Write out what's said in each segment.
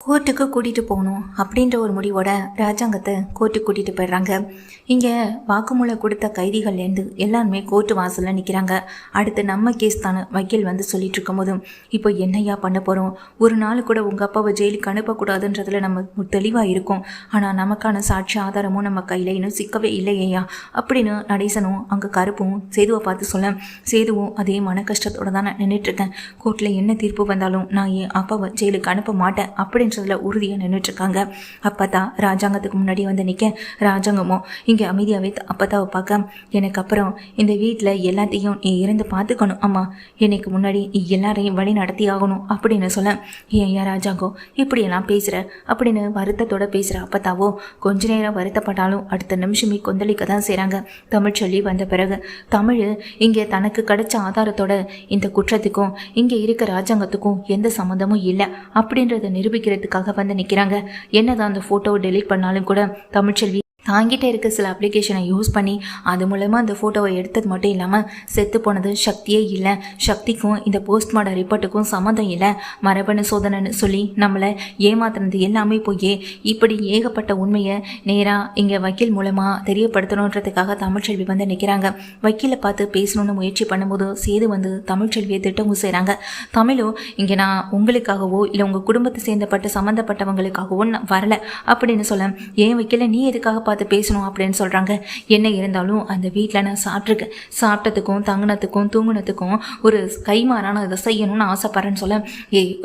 கோர்ட்டுக்கு கூட்டிகிட்டு போகணும் அப்படின்ற ஒரு முடிவோட ராஜாங்கத்தை கோர்ட்டுக்கு கூட்டிகிட்டு போயிடுறாங்க. இங்கே வாக்குமூலம் கொடுத்த கைதிகள்லேருந்து எல்லாருமே கோர்ட்டு வாசலில் நிற்கிறாங்க. அடுத்து நம்ம கேஸ் தானே வக்கீல் வந்து சொல்லிட்டு இருக்கும்போதும், இப்போ என்னையா பண்ண போகிறோம், ஒரு நாள் கூட உங்கள் அப்பாவை ஜெயிலுக்கு அனுப்பக்கூடாதுன்றதுல நம்ம தெளிவாக இருக்கும். ஆனால் நமக்கான சாட்சி ஆதாரமும் நம்ம கையில் இன்னும் சிக்கவே இல்லையா அப்படின்னு நடேசனும் அங்கே கருப்பும் சேதுவை பார்த்து சொல்ல, சேதுவும் அதே மன கஷ்டத்தோடு தான் நான் நின்றுட்டுருக்கேன். கோர்ட்டில் என்ன தீர்ப்பு வந்தாலும் நான் என் அப்பாவை ஜெயிலுக்கு அனுப்ப மாட்டேன் அப்படின்றதுல உறுதியாக நின்றுட்டுருக்காங்க. அப்போ தான் ராஜாங்கத்துக்கு முன்னாடி வந்து நிற்க, ராஜாங்கமோ இங்கே அமைதியாகவே அப்பத்தாவை பார்க்க, எனக்கு அப்புறம் இந்த வீட்டில் எல்லாத்தையும் நீ இருந்து பார்த்துக்கணும் அம்மா, எனக்கு முன்னாடி நீ எல்லாரையும் வழி நடத்தி ஆகணும் அப்படின்னு சொல்ல, ஏன் ராஜாங்கோ இப்படியெல்லாம் பேசுகிற அப்படின்னு வருத்தத்தோடு பேசுகிற அப்பத்தாவோ கொஞ்ச நேரம் வருத்தப்பட்டாலும் அடுத்த நிமிஷமே கொந்தளிக்க தான் செய்கிறாங்க. தமிழ் சொல்லி வந்த பிறகு தமிழ் இங்கே தனக்கு கிடைச்ச ஆதாரத்தோட இந்த குற்றத்துக்கும் இங்கே இருக்க ராஜாங்கத்துக்கும் எந்த சம்மந்தமும் இல்லை அப்படின்றத நிரூபிக்கிறதுக்காக வந்து நிற்கிறாங்க. என்னதான் அந்த ஃபோட்டோவை டெலீட் பண்ணாலும் கூட தமிழ்ச்செல்வி தாங்கிட்ட இருக்க சில அப்ளிகேஷனை யூஸ் பண்ணி அது மூலமாக அந்த ஃபோட்டோவை எடுத்தது மட்டும் இல்லாமல் செத்து போனது சக்தியே இல்லை, சக்திக்கும் இந்த போஸ்ட்மார்ட்டம் ரிப்போர்ட்டுக்கும் சம்மந்தம் இல்லை, மரபணு சோதனைன்னு சொல்லி நம்மளை ஏமாத்தினது எல்லாமே போய் இப்படி ஏகப்பட்ட உண்மையை நேராக இங்கே வக்கீல் மூலமாக தெரியப்படுத்தணுன்றதுக்காக தமிழ்ச்செல்வி வந்து நிற்கிறாங்க. வக்கீலை பார்த்து பேசணுன்னு முயற்சி பண்ணும்போது சேது வந்து தமிழ்ச்செல்வியை திட்டமும் செய்கிறாங்க. தமிழும் இங்கே நான் உங்களுக்காகவோ இல்லை உங்கள் குடும்பத்தை சேர்ந்தப்பட்ட சம்மந்தப்பட்டவங்களுக்காகவோ நான் வரலை அப்படின்னு சொல்ல, ஏன் வக்கீலை நீ எதுக்காக பார்த்து பேசணும் அப்படின்னு சொல்கிறாங்க. என்ன இருந்தாலும் அந்த வீட்டில் நான் சாப்பிட்ருக்கேன், சாப்பிட்டதுக்கும் தங்கினத்துக்கும் தூங்கினத்துக்கும் ஒரு கைமாறான இதை செய்யணும்னு ஆசைப்பட்றேன்னு சொல்ல,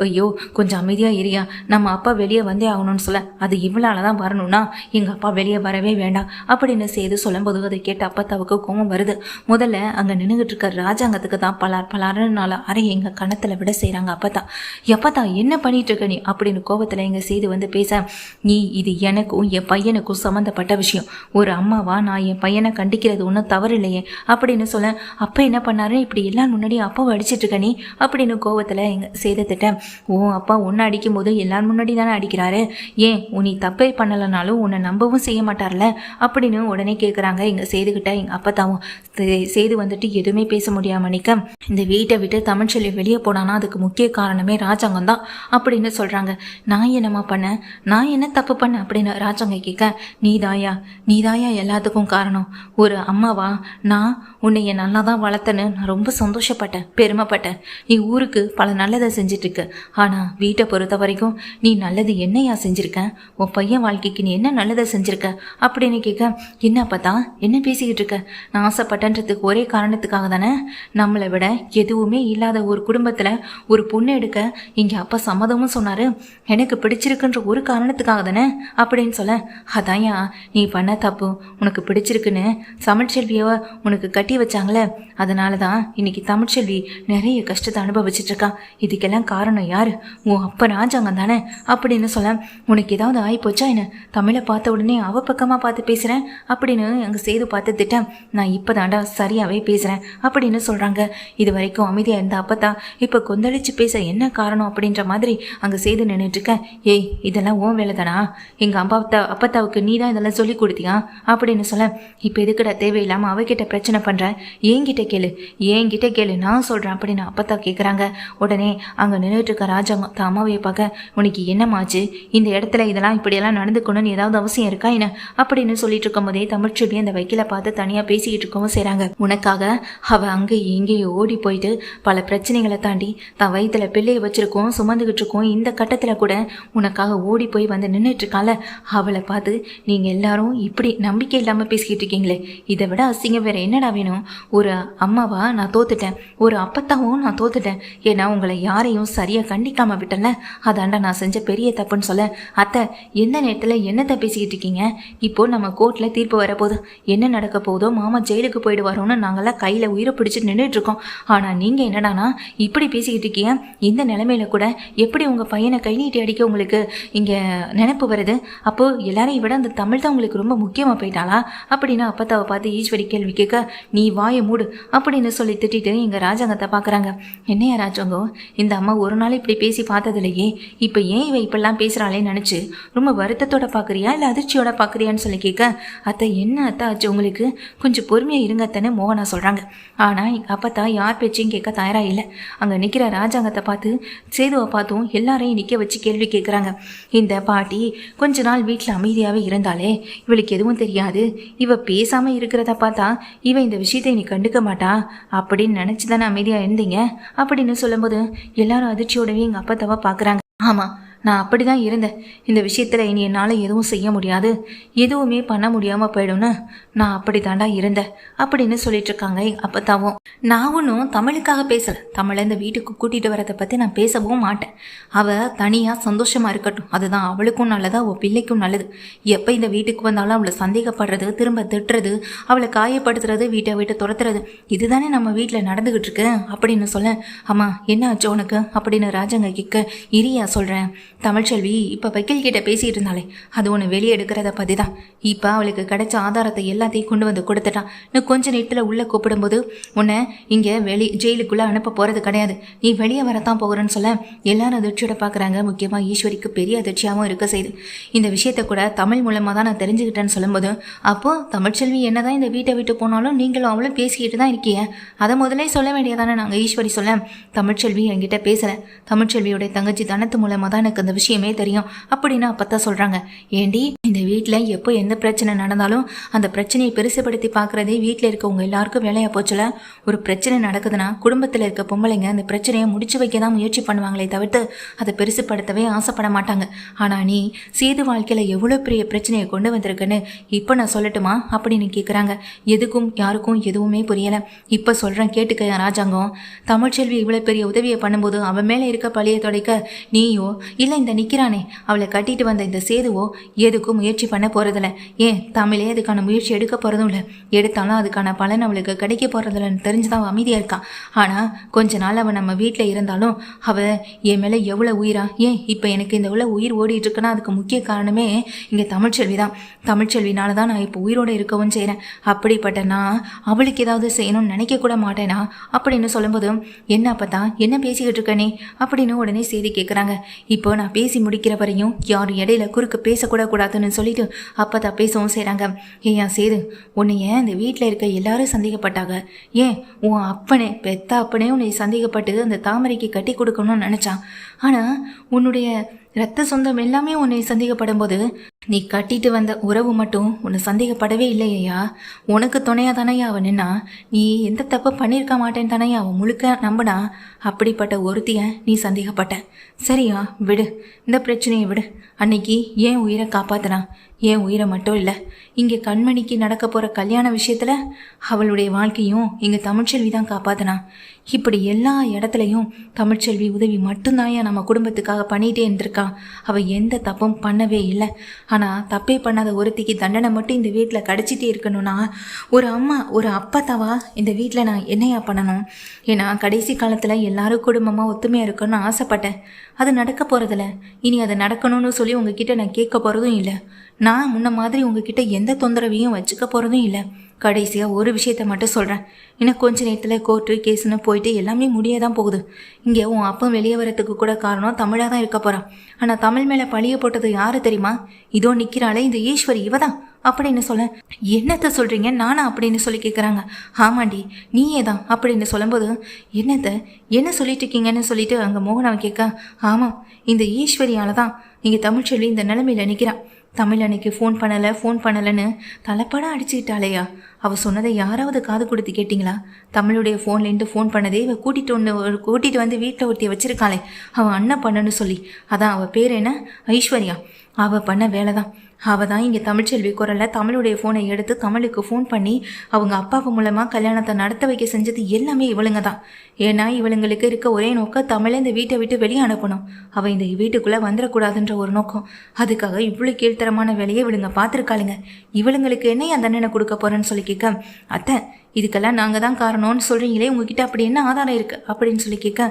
ஐயோ கொஞ்சம் அமைதியாக ஏரியா, நம்ம அப்பா வெளியே வந்தே ஆகணும்னு சொல்ல, அது இவ்வளால தான் வரணும்னா எங்கள் அப்பா வெளியே வரவே வேண்டாம் அப்படின்னு செய்து சொல்லும்போது அதை கேட்டு அப்பத்தாவுக்கு கோவம் வருது. முதல்ல அங்கே நின்றுகிட்டு இருக்க ராஜாங்கத்துக்கு தான் பலாரனால அரை எங்கள் கணத்தில் விட செய்கிறாங்க. அப்பத்தா என்ன பண்ணிட்டு இருக்க நீ அப்படின்னு கோவத்தில் எங்கள் செய்து வந்து பேச, நீ இது எனக்கும் என் பையனுக்கும் சம்மந்தப்பட்ட விஷயம், ஒரு அம்மாவா நான் என் பையனை கண்டிக்கிறது ஒன்றும் தவறு இல்லையே அப்படின்னு சொல்ல, அப்போ என்ன பண்ணாரு, இப்படி எல்லாம் முன்னாடி அப்பாவை அடிச்சிட்டு இருக்க நீ அப்படின்னு கோவத்தில் எங்கள் சேதத்திட்டேன். ஓ அப்பா உன்னை அடிக்கும் போது எல்லாரும் முன்னாடி தானே அடிக்கிறாரு, ஏன் நீ தப்பே பண்ணலைனாலும் உன்னை நம்பவும் செய்ய மாட்டார்ல அப்படின்னு உடனே கேட்குறாங்க. எங்கள் சேதுக்கிட்ட எங்கள் அப்பத்தாவும் சேது வந்துட்டு எதுவுமே பேச முடியாமல் நிற்க, இந்த வீட்டை விட்டு தமிழ்ச்செல்வி வெளியே போனானா அதுக்கு முக்கிய காரணமே ராஜாங்கம் தான் அப்படின்னு சொல்கிறாங்க. நான் என்னம்மா பண்ணேன், நான் என்ன தப்பு பண்ணேன் அப்படின்னு ராஜாங்க கேட்க, நீதாயா எல்லாத்துக்கும் காரணம், ஒரு அம்மாவா நான் உன்னைய நல்லா தான் வளர்த்தேன்னு நான் ரொம்ப சந்தோஷப்பட்டேன், பெருமைப்பட்டேன். நீ ஊருக்கு பல நல்லதை செஞ்சிட்ருக்க, ஆனால் வீட்டை பொறுத்த வரைக்கும் நீ நல்லது என்னையா செஞ்சுருக்க, உன் பையன் வாழ்க்கைக்கு நீ என்ன நல்லதை செஞ்சுருக்க அப்படின்னு கேட்க, என்ன பார்த்தா என்ன பேசிக்கிட்டு இருக்க, நான் ஆசைப்பட்டன்றதுக்கு ஒரே காரணத்துக்காக தானே, நம்மளை விட எதுவுமே இல்லாத ஒரு குடும்பத்தில் ஒரு பொண்ணு எடுக்க இங்கே அப்பா சம்மதமும் சொன்னார், எனக்கு பிடிச்சிருக்குன்ற ஒரு காரணத்துக்காக தானே அப்படின்னு சொல்ல, அதான்யா நீ பண்ண தப்பு, உனக்கு பிடிச்சிருக்குன்னு தமிழ்ச்செல்வியை உனக்கு கட்டி வச்சாங்களே, அதனால தான் இன்னைக்கு தமிழ்ச்செல்வி நிறைய கஷ்டத்தை அனுபவிச்சிட்ருக்கா, இதுக்கெல்லாம் காரணம் யார், உன் அப்பா ராஜாங்கம் தானே அப்படின்னு சொல்ல, உனக்கு ஏதாவது ஆகிப்போச்சா என்ன, தமிழை பார்த்த உடனே அவ பக்கமாக பார்த்து பேசுகிறேன் அப்படின்னு எங்கள் சேது பார்த்து திட்டேன், நான் இப்போ தாண்டா சரியாகவே பேசுகிறேன் அப்படின்னு சொல்கிறாங்க. இது வரைக்கும் அமைதியாக இருந்த அப்பத்தா இப்போ கொந்தளிச்சு பேச என்ன காரணம் அப்படின்ற மாதிரி அங்கே சேது நின்றுட்டுருக்கேன். ஏய் இதெல்லாம் ஓன் வேலை தானா, எங்கள் அப்பத்தாவுக்கு நீ தான் இதெல்லாம் சொல்லி கொடுத்தியா அப்படின்னு சொல்ல, இப்போ எதுக்கிட்ட தேவையில்லாமல் அவகிட்ட பிரச்சனை பண்ணுற, ஏங்கிட்ட கேளு நான் சொல்கிறேன் அப்படின்னு அப்பத்தா கேட்குறாங்க. உடனே அங்கே நின்றுட்டு இருக்க ராஜாங்க அம்மாவையை பார்க்க, உனக்கு என்னமாச்சு, இந்த இடத்துல இதெல்லாம் இப்படியெல்லாம் நடந்துக்கணும்னு ஏதாவது அவசியம் இருக்கா என்ன அப்படின்னு சொல்லிட்டு இருக்கும் போதே தமிழ்ச்செல்வி அந்த வக்கீலை பார்த்து தனியாக பேசிக்கிட்டு இருக்கவும் செய்கிறாங்க. உனக்காக அவள் அங்கே எங்கேயோ ஓடி போயிட்டு பல பிரச்சனைகளை தாண்டி தான் வயிற்றுல பிள்ளையை வச்சிருக்கோம் சுமந்துக்கிட்டு இருக்கோம், இந்த கட்டத்தில் கூட உனக்காக ஓடி போய் வந்து நின்றுட்டு இருக்கால, அவளை பார்த்து நீங்கள் எல்லாரும் இப்படி நம்பிக்கை இல்லாமல் பேசிக்கிட்டு இருக்கீங்களே, இதை விட அசிங்கம் வேறு என்னடா வேணும், ஒரு அம்மாவா நான் தோத்துட்டேன், ஒரு அப்பத்தாவும் நான் தோத்துட்டேன், ஏன்னா உங்களை யாரையும் சரியாக கண்டிக்காமல் விட்டல, அதாண்டா நான் செஞ்ச பெரிய தப்புன்னு சொல்ல, அத்தை எந்த நேரத்தில் என்னத்தை பேசிக்கிட்டு இருக்கீங்க, இப்போது நம்ம கோர்ட்டில் தீர்ப்பு வரப்போகுது, என்ன நடக்க போதோ, மாமா ஜெயிலுக்கு போயிட்டு வரோன்னு நாங்கள்லாம் கையில் உயிரை பிடிச்சிட்டு நின்றுட்டுருக்கோம், ஆனால் நீங்கள் என்னடானா இப்படி பேசிக்கிட்டு இருக்கீங்க, இந்த நிலைமையில கூட எப்படி உங்கள் பையனை கை நீட்டி அடிக்க உங்களுக்கு இங்கே நினைப்பு வருது, அப்போது எல்லாரையும் விட அந்த தமிழ் தான் உங்களுக்கு இவளுக்கு ரொம்ப முக்கியமாக போயிட்டாளா அப்படின்னு அப்பத்தாவை பார்த்து ஈஸ்வரி கேள்வி கேட்க, நீ வாயை மூடு அப்படின்னு சொல்லி திட்டிட்டு இங்கே ராஜாங்கத்தை பார்க்குறாங்க. என்னையா ராஜாங்கம், இந்த அம்மா ஒரு நாள் இப்படி பேசி பார்த்ததில்லையே, இப்போ ஏன் இவ இப்பெல்லாம் பேசுகிறாளேன்னு நினச்சி ரொம்ப வருத்தத்தோட பார்க்குறியா இல்லை அதிர்ச்சியோட பார்க்குறியான்னு சொல்லி கேட்க, அத்தை என்ன அத்தை ஆச்சு உங்களுக்கு, கொஞ்சம் பொறுமையாக இருங்க அத்தைன்னு மோகனா சொல்கிறாங்க. ஆனால் அப்பத்தா யார் பேச்சையும் கேட்க தயாராக இல்லை. அங்கே நிற்கிற ராஜாங்கத்தை பார்த்து சேதுவை பார்த்தும் எல்லாரையும் நிற்க வச்சு கேள்வி கேட்குறாங்க. இந்த பாட்டி கொஞ்ச நாள் வீட்டில் அமைதியாகவே இருந்தாலே, இவளுக்கு எதுவும் தெரியாது, இவ பேசாமல் இருக்கிறத பார்த்தா இவ இந்த விஷயத்தை நீ கண்டுக்க மாட்டா அப்படின்னு நினச்சி தானே அமைதியாக இருந்தீங்க அப்படின்னு சொல்லும்போது எல்லாரும் அதிர்ச்சியோடவே எங்கள் அப்பத்தாவை பார்க்குறாங்க. ஆமாம், நான் அப்படி தான் இருந்தேன். இந்த விஷயத்தில் இனி என்னால் எதுவும் செய்ய முடியாது, எதுவுமே பண்ண முடியாமல் போயிடும்னு நான் அப்படி தாண்டா இருந்தேன் அப்படின்னு சொல்லிட்டு இருக்காங்க அப்பத்தாவும். நான் ஒன்றும் தமிழுக்காக பேசலை, தமிழை இந்த வீட்டுக்கு கூட்டிகிட்டு வரதை பற்றி நான் பேசவும் மாட்டேன். அவள் தனியாக சந்தோஷமாக இருக்கட்டும், அதுதான் அவளுக்கும் நல்லதா அவள் பிள்ளைக்கும் நல்லது. எப்போ இந்த வீட்டுக்கு வந்தாலும் அவளை சந்தேகப்படுறது, திரும்ப திட்டுறது, அவளை காயப்படுத்துறது, வீட்டை விட்டு துரத்துறது, இதுதானே நம்ம வீட்டில் நடந்துக்கிட்டு இருக்கு அப்படின்னு சொல்ல, அம்மா என்ன ஆச்சு உனக்கு அப்படின்னு ராஜாங்க கேட்க, இரியா சொல்கிறேன், தமிழ்ச்செல்வி இப்போ வக்கீல் கிட்ட பேசிகிட்டு இருந்தாலே அது ஒன்று வெளியே எடுக்கிறத பற்றி தான். இப்போ அவளுக்கு கிடைச்ச ஆதாரத்தை எல்லாத்தையும் கொண்டு வந்து கொடுத்துட்டான். இன்னும் கொஞ்ச நேரத்தில் உள்ளே கூப்பிடும்போது உன்னை இங்கே ஜெயிலுக்குள்ளே அனுப்ப போகிறது கிடையாது, நீ வெளியே வரத்தான் போகிறேன்னு சொல்ல எல்லாரும் அதிர்ச்சியோட பார்க்குறாங்க. முக்கியமாக ஈஸ்வரிக்கு பெரிய அதிர்ச்சியாகவும் இருக்க செய்யுது. இந்த விஷயத்தை கூட தமிழ் மூலமாக தான் நான் தெரிஞ்சுக்கிட்டேன்னு சொல்லும்போது, அப்போது தமிழ்ச்செல்வி என்ன தான் இந்த வீட்டை விட்டு போனாலும் நீங்களும் அவளும் பேசிக்கிட்டு தான் இருக்கீங்க, அதை முதலே சொல்ல வேண்டியதானே. நாங்கள் ஈஸ்வரி சொல்ல, தமிழ்ச்செல்வி என்கிட்ட பேசலை, தமிழ்ச்செல்வியோடைய தங்கச்சி தனத்து மூலமாக தான் எனக்கு அந்த விஷயமே தெரியும் அப்படின்னு அப்பத்தான் சொல்கிறாங்க. ஏண்டி இந்த வீட்டில் எப்போ எந்த பிரச்சனை நடந்தாலும் அந்த பிரச்சனையை பெருசுபடுத்தி பார்க்குறதே வீட்டில் இருக்கவங்க எல்லாருக்கும் வேலையாக போச்சுல. ஒரு பிரச்சனை நடக்குதுன்னா குடும்பத்தில் இருக்க பொம்பளைங்க அந்த பிரச்சனையை முடிச்சு வைக்க தான் முயற்சி பண்ணுவாங்களே தவிர்த்து அதை பெருசுப்படுத்தவே ஆசைப்பட மாட்டாங்க. ஆனால் நீ சேது வாழ்க்கையில் எவ்வளோ பெரிய பிரச்சனையை கொண்டு வந்திருக்குன்னு இப்போ நான் சொல்லட்டுமா அப்படின்னு கேட்குறாங்க. எதுக்கும் யாருக்கும் எதுவுமே புரியலை. இப்போ சொல்கிறேன் கேட்டுக்க ராஜாங்கம், தமிழ்ச்செல்வி இவ்வளோ பெரிய உதவியை பண்ணும்போது அவன் மேலே இருக்க பழியை துடைக்க நீயோ இல்லை இந்த நிற்கிறானே அவளை கட்டிட்டு வந்த இந்த சேதுவோ எதுக்கும் முயற்சி பண்ண போகிறதில்ல. ஏன் தமிழே அதுக்கான முயற்சி எடுக்க போகிறதும் இல்லை, எடுத்தாலும் அதுக்கான பலன் அவளுக்கு கிடைக்க போகிறதில்லன்னு தெரிஞ்சுதான் அவள் அமைதியாக இருக்கான். ஆனால் கொஞ்ச நாள் அவள் நம்ம வீட்டில் இருந்தாலும் அவள் என் மேலே எவ்வளோ உயிரா, ஏன் இப்போ எனக்கு இந்த உள்ள உயிர் ஓடிட்டு இருக்குன்னா அதுக்கு முக்கிய காரணமே இங்கே தமிழ்ச்செல்வி தான். தமிழ்ச்செல்வினால தான் நான் இப்போ உயிரோடு இருக்கவும் செய்கிறேன். அப்படிப்பட்ட நான் அவளுக்கு ஏதாவது செய்யணும்னு நினைக்கக்கூட மாட்டேனா அப்படின்னு சொல்லும்போது, என்ன அப்பதான் என்ன பேசிக்கிட்டு இருக்கனே அப்படின்னு உடனே செய்தி கேட்குறாங்க. இப்போ நான் பேசி முடிக்கிற வரையும் யாரும் இடையில குறுக்கு பேசக்கூட கூடாதுன்னு சொல்லிட்டு அப்பதான் பேசவும் செய்கிறாங்க. ஏன் சேது, உன்னை ஏன் இந்த வீட்டில் இருக்க எல்லாரும் சந்தேகப்பட்டாங்க, ஏன் உன் அப்பனே பெத்த அப்பனே உன்னை சந்தேகப்பட்டு அந்த தாமரைக்கு கட்டி கொடுக்கணும்னு நினச்சான். ஆனால் உன்னுடைய இரத்த சொந்தம் எல்லாமே உன்னை சந்தேகப்படும் போது நீ கட்டிட்டு வந்த உறவு மட்டும் உன்னை சந்தேகப்படவே இல்லையா? உனக்கு துணையாக தானையா அவன் நின்னா, நீ எந்த தப்பு பண்ணியிருக்க மாட்டேன்னு தானே அவன் முழுக்க நம்பினா. அப்படிப்பட்ட ஒருத்திய நீ சந்தேகப்பட்ட. சரியா, விடு, இந்த பிரச்சனையை விடு. அன்னைக்கு ஏன் உயிரை காப்பாத்தினான், ஏன் உயிரை மட்டும் இல்லை, இங்கே கண்மணிக்கு நடக்க போகிற கல்யாண விஷயத்தில் அவளுடைய வாழ்க்கையும் இங்கே தமிழ்ச்செல்வி தான் காப்பாத்தினா. இப்படி எல்லா இடத்துலையும் தமிழ்ச்செல்வி உதவி மட்டும்தான் நம்ம குடும்பத்துக்காக பண்ணிகிட்டே இருந்திருக்கா. அவள் எந்த தப்பும் பண்ணவே இல்லை. ஆனால் தப்பே பண்ணாத ஒருத்திக்கு தண்டனை மட்டும் இந்த வீட்டில் கிடச்சிட்டே இருக்கணும்னா ஒரு அம்மா ஒரு அப்பத்தாவா இந்த வீட்டில் நான் என்னையா பண்ணணும்? ஏன்னா கடைசி காலத்தில் எல்லாரும் குடும்பமாக ஒத்துமையாக இருக்கணும்னு ஆசைப்பட்டேன். அது நடக்க போகிறதில்ல. இனி அது நடக்கணும்னு சொல்லி உங்ககிட்ட நான் கேட்க போகிறதும் இல்லை. நான் முன்ன மாதிரி உங்ககிட்ட எந்த தொந்தரவையும் வச்சுக்க போகிறதும் இல்லை. கடைசியாக ஒரு விஷயத்த மட்டும் சொல்கிறேன். இன்னும் கொஞ்ச நேரத்தில் கோர்ட்டு கேஸுன்னு போயிட்டு எல்லாமே முடிய தான் போகுது. இங்கே உன் அப்பா வெளியே வரத்துக்கு கூட காரணம் தமிழாக தான் இருக்க போகிறான். ஆனால் தமிழ் மேலே பழிய போட்டது யாரு தெரியுமா? இதோ நிற்கிறாளே இந்த ஈஸ்வரி, இவ தான் அப்படின்னு சொல்ல, என்னத்தை சொல்கிறீங்க நானா அப்படின்னு சொல்லி கேட்குறாங்க. ஆமாண்டி நீயே தான் அப்படின்னு சொல்லும்போது, என்னத்தை என்ன சொல்லிட்டு இருக்கீங்கன்னு சொல்லிட்டு அங்கே மோகனாவை கேட்க, ஆமாம் இந்த ஈஸ்வரியால் தான் இங்கே தமிழ்ச்செல்வி இந்த நிலைமையில் நிற்கிறான். தமிழ் அன்னைக்கு ஃபோன் பண்ணலைன்னு தலைப்படம் அடிச்சுக்கிட்டாலேயா? அவள் சொன்னதை யாராவது காது கொடுத்து கேட்டிங்களா? தமிழுடைய ஃபோன்லேருந்து ஃபோன் பண்ணதே இவள் கூட்டிகிட்டு வந்து வீட்டில் ஒருத்தியை வச்சுருக்காளே, அவள் அண்ணன் பண்ணன்னு சொல்லி. அதான் அவள் பேர் என்ன, ஐஸ்வர்யா. அவள் பண்ண வேலை தான். அவள் தான் இங்கே தமிழ்ச்செல்வி குரலில் தமிழுடைய ஃபோனை எடுத்து தமிழுக்கு ஃபோன் பண்ணி அவங்க அப்பாவு மூலமாக கல்யாணத்தை நடத்த வைக்க செஞ்சது எல்லாமே இவளுங்க தான். ஏன்னா இவளுங்களுக்கு இருக்க ஒரே நோக்கம் தமிழை இந்த வீட்டை விட்டு வெளியே அனுப்பணும். அவள் இந்த வீட்டுக்குள்ளே வந்துடக்கூடாதுன்ற ஒரு நோக்கம். அதுக்காக இவ்வளோ கீழ்த்தரமான வேலையை இவளுங்க பார்த்துருக்காளுங்க. இவளுங்களுக்கு என்ன தண்டனை கொடுக்க போகிறேன்னு சொல்லி கேட்க, அத்தை இதுக்கெல்லாம் நாங்கள் தான் காரணம்னு சொல்கிறீங்களே, உங்ககிட்ட அப்படி என்ன ஆதாரம் இருக்குது அப்படின்னு சொல்லி கேட்க,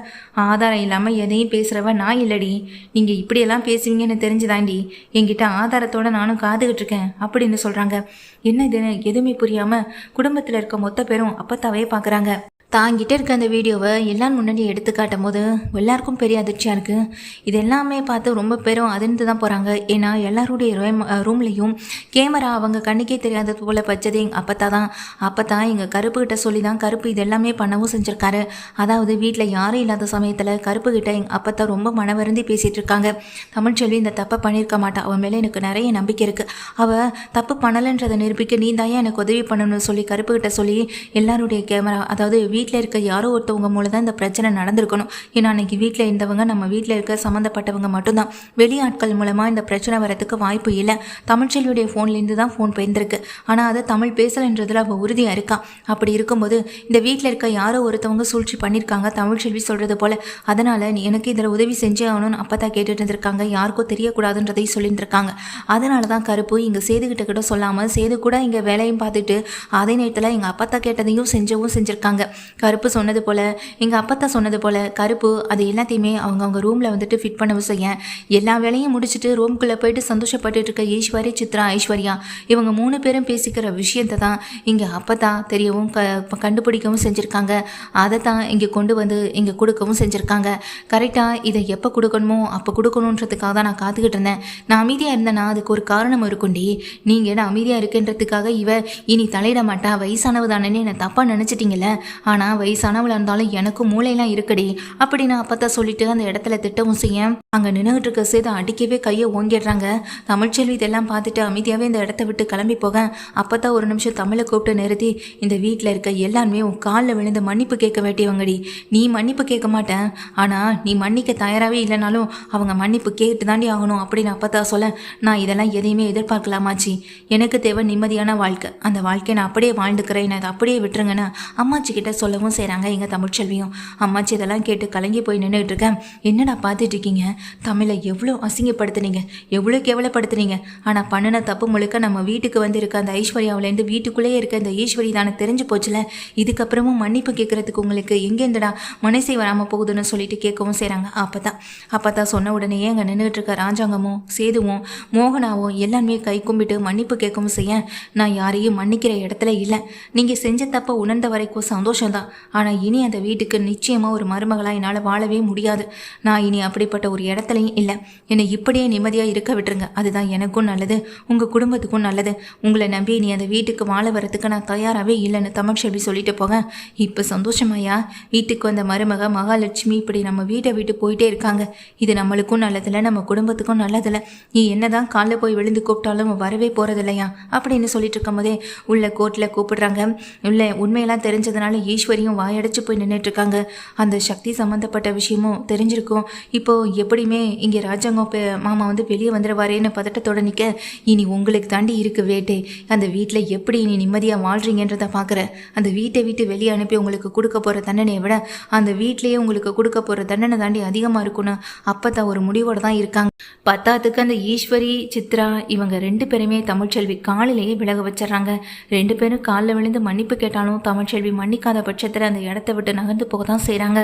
ஆதாரம் இல்லாமல் எதையும் பேசுகிறவ நான் இல்லடி, நீங்கள் இப்படியெல்லாம் பேசுவீங்கன்னு தெரிஞ்சுதாண்டி என்கிட்ட ஆதாரத்தோட நானும் காத்துக்கிட்டு இருக்கேன் அப்படின்னு சொல்கிறாங்க. என்ன இதுன்னு எதுவுமே புரியாமல் குடும்பத்தில் இருக்க மொத்த பேரும் அப்பத்தாவே பார்க்குறாங்க. தாங்கிட்டே இருக்க அந்த வீடியோவை எல்லாரும் முன்னாடி எடுத்து காட்டும் போது எல்லாருக்கும் பெரிய அதிர்ச்சியாக இருக்குது. இது எல்லாமே பார்த்து ரொம்ப பேரும் அதிர்ந்து தான் போகிறாங்க. ஏன்னா எல்லாருடைய ரூம்லேயும் கேமரா அவங்க கண்ணுக்கே தெரியாதது போல் வச்சது எங்கள் அப்பத்தான் எங்கள் கருப்புக்கிட்ட சொல்லி தான் கருப்பு இது எல்லாமே பண்ணவும் செஞ்சுருக்காரு. அதாவது வீட்டில் யாரும் இல்லாத சமயத்தில் கருப்புக்கிட்ட எங்கள் அப்பத்தா ரொம்ப மனவருந்தி பேசிகிட்டு இருக்காங்க. தமிழ்ச்செல்வி இந்த தப்பை பண்ணியிருக்க மாட்டா, அவன் மேலே எனக்கு நிறைய நம்பிக்கை இருக்குது, அவள் தப்பு பண்ணலைன்றதை நிரூபிக்க நீ தான் எனக்கு உதவி பண்ணணும்னு சொல்லி கருப்புக்கிட்ட சொல்லி எல்லாருடைய கேமரா, அதாவது வீட்டில் இருக்க யாரோ ஒருத்தவங்க மூலம் தான் இந்த பிரச்சனை நடந்திருக்கணும். ஏன்னா அன்றைக்கி வீட்டில் இருந்தவங்க நம்ம வீட்டில் இருக்க சம்மந்தப்பட்டவங்க மட்டும்தான். வெளியாட்கள் மூலமாக இந்த பிரச்சனை வரத்துக்கு வாய்ப்பு இல்லை. தமிழ்ச்செல்வியுடைய ஃபோன்லேருந்து தான் ஃபோன் போயிருந்திருக்கு. ஆனால் அதை தமிழ் பேசலைன்றதில் அவள் உறுதியாக இருக்கான். அப்படி இருக்கும்போது இந்த வீட்டில் இருக்க யாரோ ஒருத்தவங்க சூழ்ச்சி பண்ணியிருக்காங்க தமிழ்ச்செல்வி சொல்கிறது போல். அதனால் எனக்கு இதில் உதவி செஞ்சே ஆகணும்னு அப்போ தான் கேட்டுட்டு இருந்திருக்காங்க. யாருக்கும் தெரியக்கூடாதுன்றதையும் சொல்லியிருந்திருக்காங்க. அதனால தான் கருப்பு இங்கே சேதுக்கிட்ட கிட்ட சொல்லாமல் சேது கூட இங்கே வேலையும் பார்த்துட்டு அதே நேரத்தில் எங்கள் அப்பா தான் கேட்டதையும் செஞ்சிருக்காங்க. கருப்பு சொன்னது போல், எங்கள் அப்பத்தா சொன்னது போல் கருப்பு அது எல்லாத்தையுமே அவங்க ரூமில் வந்துட்டு ஃபிட் பண்ணவும் செய்ய எல்லா வேலையும் முடிச்சுட்டு ரூம்குள்ளே போயிட்டு சந்தோஷப்பட்டு இருக்க ஈஸ்வரி, சித்ரா, ஐஸ்வர்யா இவங்க 3 பேரும் பேசிக்கிற விஷயத்தை தான் இங்கே அப்பத்தா தெரியவும் கண்டுபிடிக்கவும் செஞ்சுருக்காங்க. அதை தான் இங்கே கொண்டு வந்து இங்கே கொடுக்கவும் செஞ்சுருக்காங்க. கரெக்டாக இதை எப்போ கொடுக்கணுமோ அப்போ கொடுக்கணுன்றதுக்காக தான் நான் காத்துக்கிட்டு இருந்தேன். நான் அமைதியாக இருந்தேன்னா அதுக்கு ஒரு காரணம் இருக்குண்டி. நீங்கள் என்ன அமைதியாக இருக்குன்றதுக்காக இவ இனி தலையிட மாட்டா, வயசானவு தானே என்னை தப்பாக நினச்சிட்டிங்கள. ஆனால் வயசானவளாக இருந்தாலும் எனக்கும் மூளையெல்லாம் இருக்குடி அப்படின்னு அப்பத்தான் சொல்லிட்டு அந்த இடத்துல திட்டவும் செய்ய அங்கே நின்றுகிட்டு இருக்க சேது அடிக்கவே கையை ஓங்கிடுறாங்க. தமிழ்ச்செல்வி இதெல்லாம் பார்த்துட்டு அமைதியாகவே இந்த இடத்த விட்டு கிளம்பி போக அப்பத்தான் ஒரு நிமிஷம் தமிழை கூப்பிட்டு நிறுத்தி, இந்த வீட்டில் இருக்க எல்லாருமே உன் காலில் விழுந்து மன்னிப்பு கேட்க வேண்டியவங்கடி. நீ மன்னிப்பு கேட்க மாட்டேன், ஆனால் நீ மன்னிக்க தயாராகவே இல்லைனாலும் அவங்க மன்னிப்பு கேட்டு தாண்டி ஆகணும் அப்படின்னு அப்பத்தான் சொல்ல, நான் இதெல்லாம் எதையுமே எதிர்பார்க்கலாமாச்சி. எனக்கு தேவை நிம்மதியான வாழ்க்கை. அந்த வாழ்க்கையை நான் அப்படியே வாழ்ந்துக்கிறேன், நான் அதை அப்படியே விட்டுருங்கன்னு அம்மாச்சி கிட்ட சொல்லவும் செய்கிறாங்க எங்கள் தமிழ்ச்செல்வியும். அம்மாச்சி இதெல்லாம் கேட்டு கலங்கி போய் நின்றுட்டு இருக்கேன். என்னடா பார்த்துட்டு இருக்கீங்க, தமிழை எவ்வளோ அசிங்கப்படுத்துனீங்க, எவ்வளோ கேவலப்படுத்துனீங்க. ஆனால் பண்ணின தப்பு முழுக்க நம்ம வீட்டுக்கு வந்து இருக்க அந்த ஐஸ்வர்யாவிலேருந்து வீட்டுக்குள்ளேயே இருக்க இந்த ஈஸ்வரி தானே தெரிஞ்சு போச்சுல. இதுக்கப்புறமும் மன்னிப்பு கேட்கறதுக்கு உங்களுக்கு எங்கேருந்துடா மனசே வராமல் போகுதுன்னு சொல்லிட்டு கேட்கவும் செய்கிறாங்க. அப்பதான் சொன்ன உடனே அங்கே நின்றுட்டு இருக்க ராஜாங்கமும் சேதுவும் மோகனாவும் எல்லாருமே கை கும்பிட்டு மன்னிப்பு கேட்கவும் செய்ய, நான் யாரையும் மன்னிக்கிற இடத்துல இல்லை. நீங்கள் செஞ்ச தப்பை உணர்ந்த வரைக்கும் சந்தோஷம்தான். ஆனால் இனி அந்த வீட்டுக்கு நிச்சயமாக ஒரு மருமகளாக என்னால் வாழவே முடியாது. நான் இனி அப்படிப்பட்ட ஒரு இடத்துலையும் இல்லை. என்னை இப்படியே நிம்மதியாக இருக்க விட்டுருங்க. அதுதான் எனக்கும் நல்லது, உங்கள் குடும்பத்துக்கும் நல்லது. உங்களை நம்பி நீ அந்த வீட்டுக்கு வாழ வரத்துக்கு நான் தயாராகவே இல்லைன்னு தமிழ்ச்செல்வி சொல்லிட்டு போக, இப்போ சந்தோஷமாயா வீட்டுக்கு வந்த மருமக மகாலட்சுமி இப்படி நம்ம வீட்டை விட்டு போயிட்டே இருக்காங்க. இது நம்மளுக்கும் நல்லதில்லை, நம்ம குடும்பத்துக்கும் நல்லதில்லை. நீ என்னதான் காலைல போய் விழுந்து கூப்பிட்டாலும் வரவே போகிறது இல்லையா அப்படின்னு சொல்லிட்டு இருக்கும் போதே உள்ள கோர்ட்டில் கூப்பிடுறாங்க. உள்ள உண்மையெல்லாம் தெரிஞ்சதுனால ஈஸ்வரியும் வாயடைச்சு போய் நின்றுட்டு இருக்காங்க. அந்த சக்தி சம்மந்தப்பட்ட விஷயமும் தெரிஞ்சிருக்கும். இப்போ எப்படியுமே இங்கே ராஜாங்கம் மாமா வந்து வெளியே வந்துடுவாரேன்னு பதட்டத்தோட நிற்க, இனி உங்களுக்கு தாண்டி இருக்கு வேட்டை. அந்த வீட்டில் எப்படி இனி நிம்மதியாக வாழ்றீங்கன்றதை பார்க்குறேன். அந்த வீட்டை விட்டு வெளியே அனுப்பி உங்களுக்கு கொடுக்க போகிற தண்டனையை விட அந்த வீட்லேயே உங்களுக்கு கொடுக்க போகிற தண்டனை தாண்டி அதிகமாக இருக்குன்னு அப்போ ஒரு முடிவோடு தான் இருக்காங்க. பத்தாத்துக்கு அந்த ஈஸ்வரி, சித்ரா இவங்க 2 பேருமே தமிழ்ச்செல்வி காலிலேயே விலக வச்சிடறாங்க. 2 பேரும் காலில் விழுந்து மன்னிப்பு கேட்டாலும் தமிழ்ச்செல்வி மன்னிக்காத பட்சத்தில் அந்த இடத்த விட்டு நகர்ந்து போக தான் செய்கிறாங்க.